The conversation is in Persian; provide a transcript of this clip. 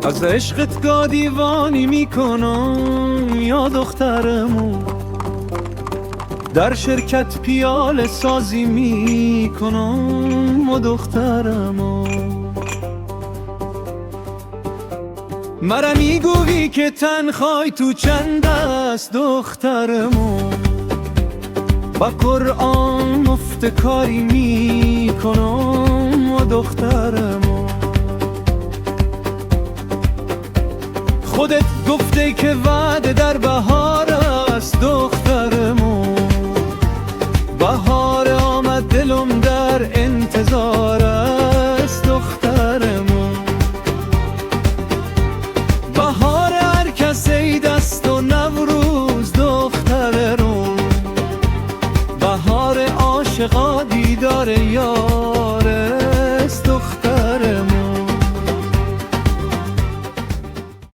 از عشقت گاه دیوانی میکنم یا دخترمو، در شرکت پیاله سازی میکنم و دخترمو. مرا میگویی که تنخوای تو چند است دخترمو، با قرآن مفتکاری میکنم و دخترمو. خودت گفته که وعده در بهار است دخترمو، بهار آمد دلم در انتظار